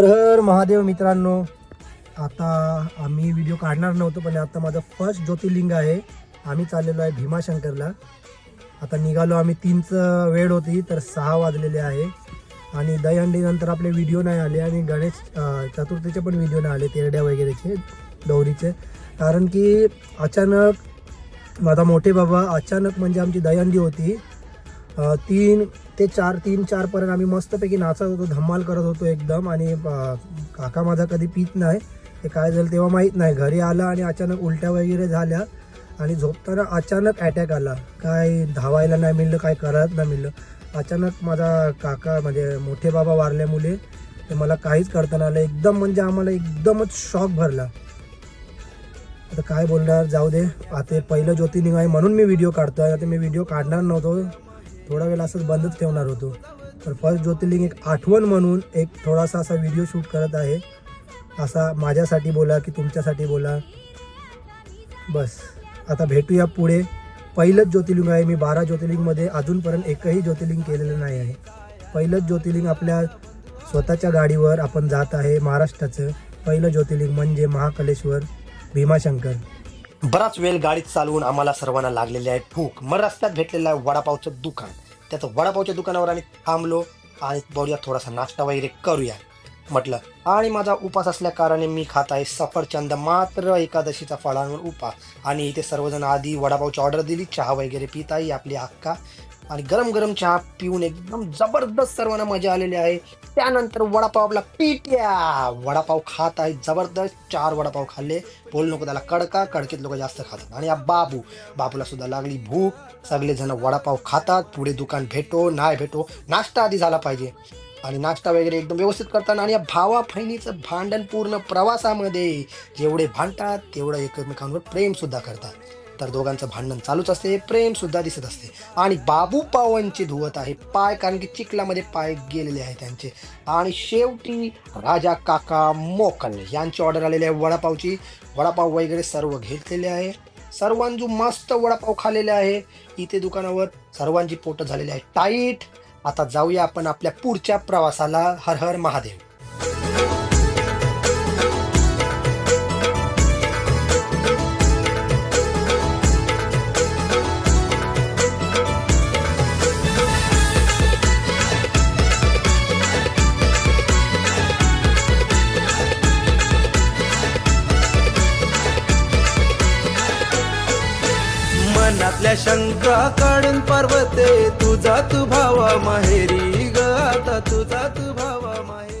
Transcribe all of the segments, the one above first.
हर हर महादेव मित्रांनो, आता आम्ही व्हिडिओ काढणार नव्हतो पण आता माझं फर्स्ट ज्योतिर्लिंग आहे. आम्ही चाललेलो आहे भीमाशंकरला. आता निघालो आम्ही 3चं वेळ होती तर 6 वाजलेले आहे आणि दहीहंडीनंतर आपले व्हिडिओ नाही आले आणि गणेश चतुर्थीचे पण व्हिडिओ नाही आले, तेरड्या वगैरेचे गौरीचे. कारण की अचानक माझा मोठे बाबा अचानक म्हणजे आमची दहीहंडी होती 3 ते 4 पर्यंत आम्ही मस्तपैकी नाचत होतो, धमाल करत होतो एकदम. आणि काका माझा कधी पित नाही, ते काय झालं तेव्हा माहीत नाही. घरी आला आणि अचानक उलट्या वगैरे झाल्या आणि झोपताना अचानक अटॅक आला. काय धावायला नाही मिळलं, काय करत नाही मिळलं. अचानक माझा काका म्हणजे मोठे बाबा वारल्यामुळे ते मला काहीच करता नाही आलं. एकदम म्हणजे आम्हाला एकदमच शॉक भरला. आता काय बोलणार, जाऊ दे. आता पहिलं ज्योतिर्लिंग आहे म्हणून मी व्हिडिओ काढतो आहे. आता मी व्हिडिओ काढणार नव्हतो, थोडा वेळ असंच बंदच ठेवणार होतो. तर फर्स्ट ज्योतिर्लिंग एक आठवण म्हणून एक थोडासा असा व्हिडिओ शूट करत आहे. असा माझ्यासाठी बोला की तुमच्यासाठी बोला, बस. आता भेटूया पुढे. पहिलंच ज्योतिर्लिंग आहे. मी 12 ज्योतिर्लिंगमध्ये अजूनपर्यंत एकही ज्योतिर्लिंग केलेलं नाही आहे. पहिलंच ज्योतिर्लिंग आपल्या स्वतःच्या गाडीवर आपण जात आहे. महाराष्ट्राचं पहिलं ज्योतिर्लिंग म्हणजे महाकालेश्वर भीमाशंकर. बराच वेळ गाडीत चालवून आम्हाला सर्वांना लागलेली आहे भूक. मग रस्त्यात भेटलेलं आहे वडापावचं दुकान. त्याचं वडापावच्या दुकानावर आम्ही थांबलो आणि बोलूया थोडासा नाश्ता वगैरे करूया म्हटलं. आणि माझा उपास असल्या कारणाने मी खात आहे सफरचंद, मात्र एकादशीचा फळांवर उपास. आणि इथे सर्वजण आधी वडापावची ऑर्डर दिली, चहा वगैरे पित आहे आपली अक्का. आणि गरम गरम चहा पिऊन एकदम जबरदस्त सर्वांना मजा आलेली आहे. त्यानंतर वडापाव आपला पिट्या वडापाव खात आहे जबरदस्त. 4 वडापाव खाल्ले, बोल नको त्याला कडका. कडकीत लोक जास्त खातात. आणि या बाबूला सुद्धा लागली भूक. सगळेजण वडापाव खातात. पुढे दुकान भेटो नाही भेटो, नाश्ता आधी झाला पाहिजे. आणि नाश्ता वगैरे एकदम व्यवस्थित करताना. आणि या भावा बहिणीचं भांडण पूर्ण प्रवासामध्ये जेवढे भांडतात तेवढं एकमेकांवर प्रेम सुद्धा करतात. तर दोघांचं भांडण चालूच असते, प्रेम सुद्धा दिसत असते. आणि बाबू पावांची धुवत आहे पाय, कारण की चिखलामध्ये पाय गेलेले आहे त्यांचे. आणि शेवटी राजा काका मोकल यांची ऑर्डर आलेली आहे वडापावची. वडापाव वगैरे सर्व घेतलेले आहे. सर्वांजू मस्त वडापाव खाल्लेले आहे इथे दुकानावर. सर्वांची पोट झालेली आहे टाईट. आता जाऊया आपण आपल्या पुढच्या प्रवासाला. हर हर महादेव. मनातल्या शंका काढून पर्वते, तुझा तू भावा माहेरी ग. आता तुझा तू भावा माहेरी.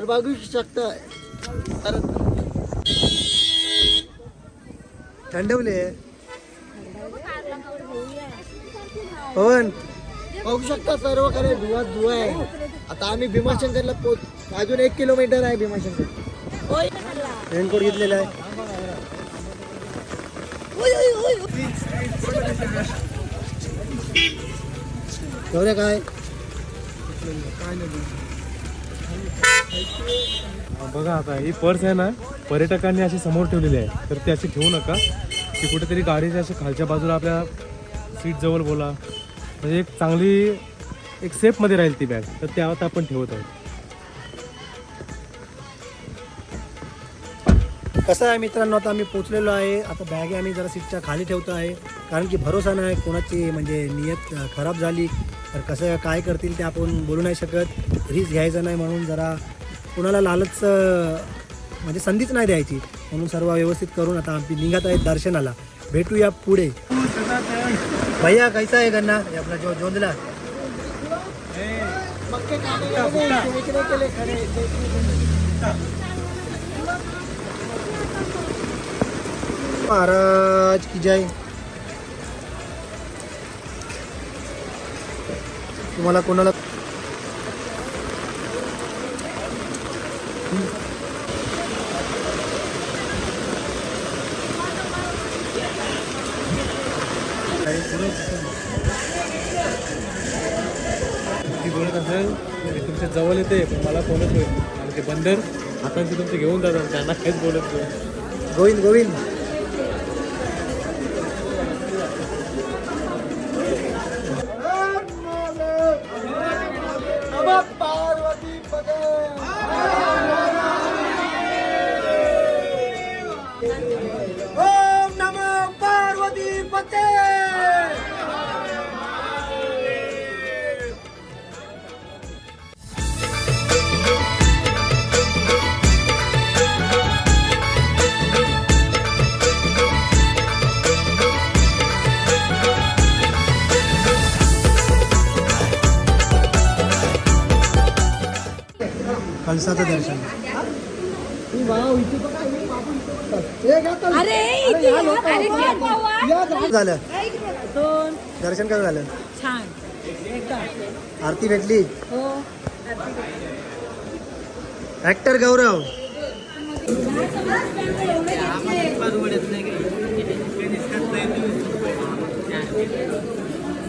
बघू शकता थंडवले पवन बघू शकता सर्व कडे धुवा आहे. आता आम्ही भीमाशंकरला अजून 1 किलोमीटर आहे भीमाशंकर. रेनकोट घेतलेला आहे. गौऱ्या काय बघा आता ही पर्स आहे ना, पर्यटकांनी अशी समोर ठेवलेली आहे, तर ती अशी ठेवू नका. ती कुठेतरी गाडीच्या अशी खालच्या बाजूला आपल्या सीट जवळ बोला, म्हणजे एक चांगली एक सेफमध्ये राहील ती बॅग. तर त्या आता आपण ठेवत आहोत. कसं आहे मित्रांनो, आता आम्ही पोचलेलो आहे. आता बॅगे आम्ही जरा सीटच्या खाली ठेवतो आहे, कारण की भरोसा नाही कोणाची म्हणजे नियत खराब झाली तर कसं काय करतील ते आपण बोलू नाही शकत. रिस्क घ्यायचं नाही म्हणून जरा कोणाला लालच म्हणजे संधीच नाही द्यायची, म्हणून सर्व व्यवस्थित करून आता आम्ही निघत आहेत दर्शनाला. भेटूया पुढे. भैया कैसा आहे गन्ना आपला जो जोंधला महाराज की जय. तुम्हाला कोणाला ती बोलत असेल मी तुमच्या जवळ येते, पण मला कोणच होईल आणि ते बंदर आता ते तुमचे घेऊन जातात, त्यांना काहीच बोलत नाही. गोविंद गोविंद कलसाचं दर्शन झालं. दर्शन कसं झालं? छान. आरती भेटली. हो. ऍक्टर गौरव.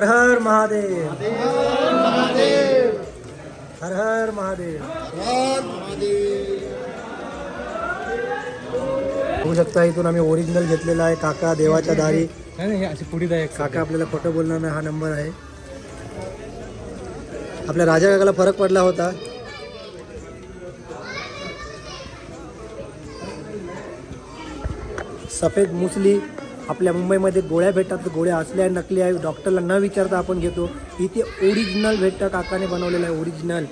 हर हर महादेव. हर हर महादेव. होऊ शकता इथून आम्ही ओरिजिनल घेतलेला आहे. काका देवाच्या दारी. नाही नाही, अशी पुढे द्या एक काका आपल्याला खोटं बोलणार नाही. हा नंबर आहे. आपल्या राजा काकाला फरक पडला होता. सफेद मुसली आपल्या मुंबईमध्ये गोळ्या भेटतात. गोळ्या असल्या नकली आहे, डॉक्टरला न विचारता आपण घेतो. इथे ओरिजिनल भेटतं. काकाने बनवलेलं आहे ओरिजिनल.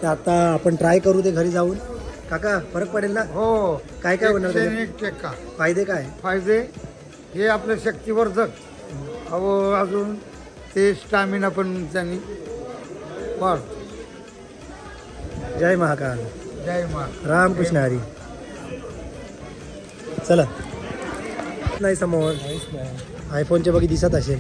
तर आता आपण ट्राय करू ते घरी जाऊन. काका फरक पडेल ना? हो. काय काय होणार त्याचे? चेक्का फायदे काय? फायदे हे आपल्या शक्तीवर्धक, अजून ते स्टॅमिना पण त्यांनी वाढ. जय महाकाल. जय मा. रामकृष्ण हरी. चला. नाही समोर आयफोनच्या बघी दिसत असेल.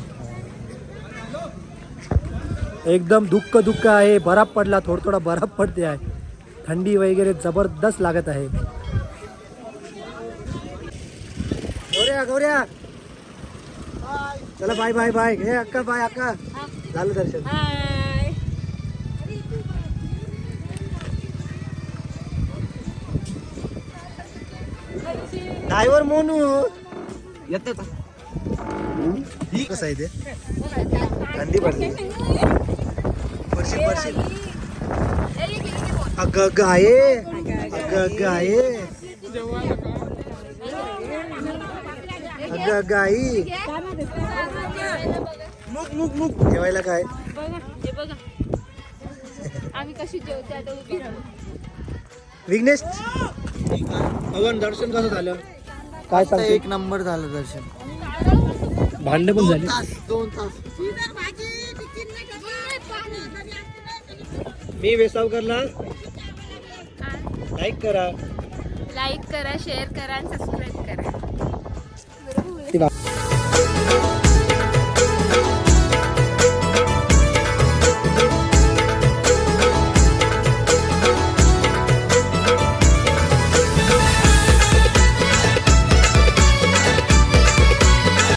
एकदम दुःख दुःख आहे. बर्फ पडला, थोडा बर्फ पडते आहे. थंडी वगैरे जबरदस्त लागत आहे. गौऱ्या गौऱ्या चला बाय बाय बाय. हे अक्का बाय अक्का. झालं दर्शन. हाय. ड्रायव्हर मोनू येत कसं आहे ते? थंडी पडली. वर्षी अग अग आहे. अग अग आहे. अग अग आई. मुक मुक मुक. जेवायला काय? बघा हे बघा आम्ही कशी जेवते आता उभी राहू. विघ्नेश पवन दर्शन कसं झालं? काय सांगते? 1 नंबर झालं दर्शन. भांडण पण झाली. 2 तास. मी वेसावकरला लाईक करा. लाईक करा, शेअर करा आणि सबस्क्राईब करा. बरोबर.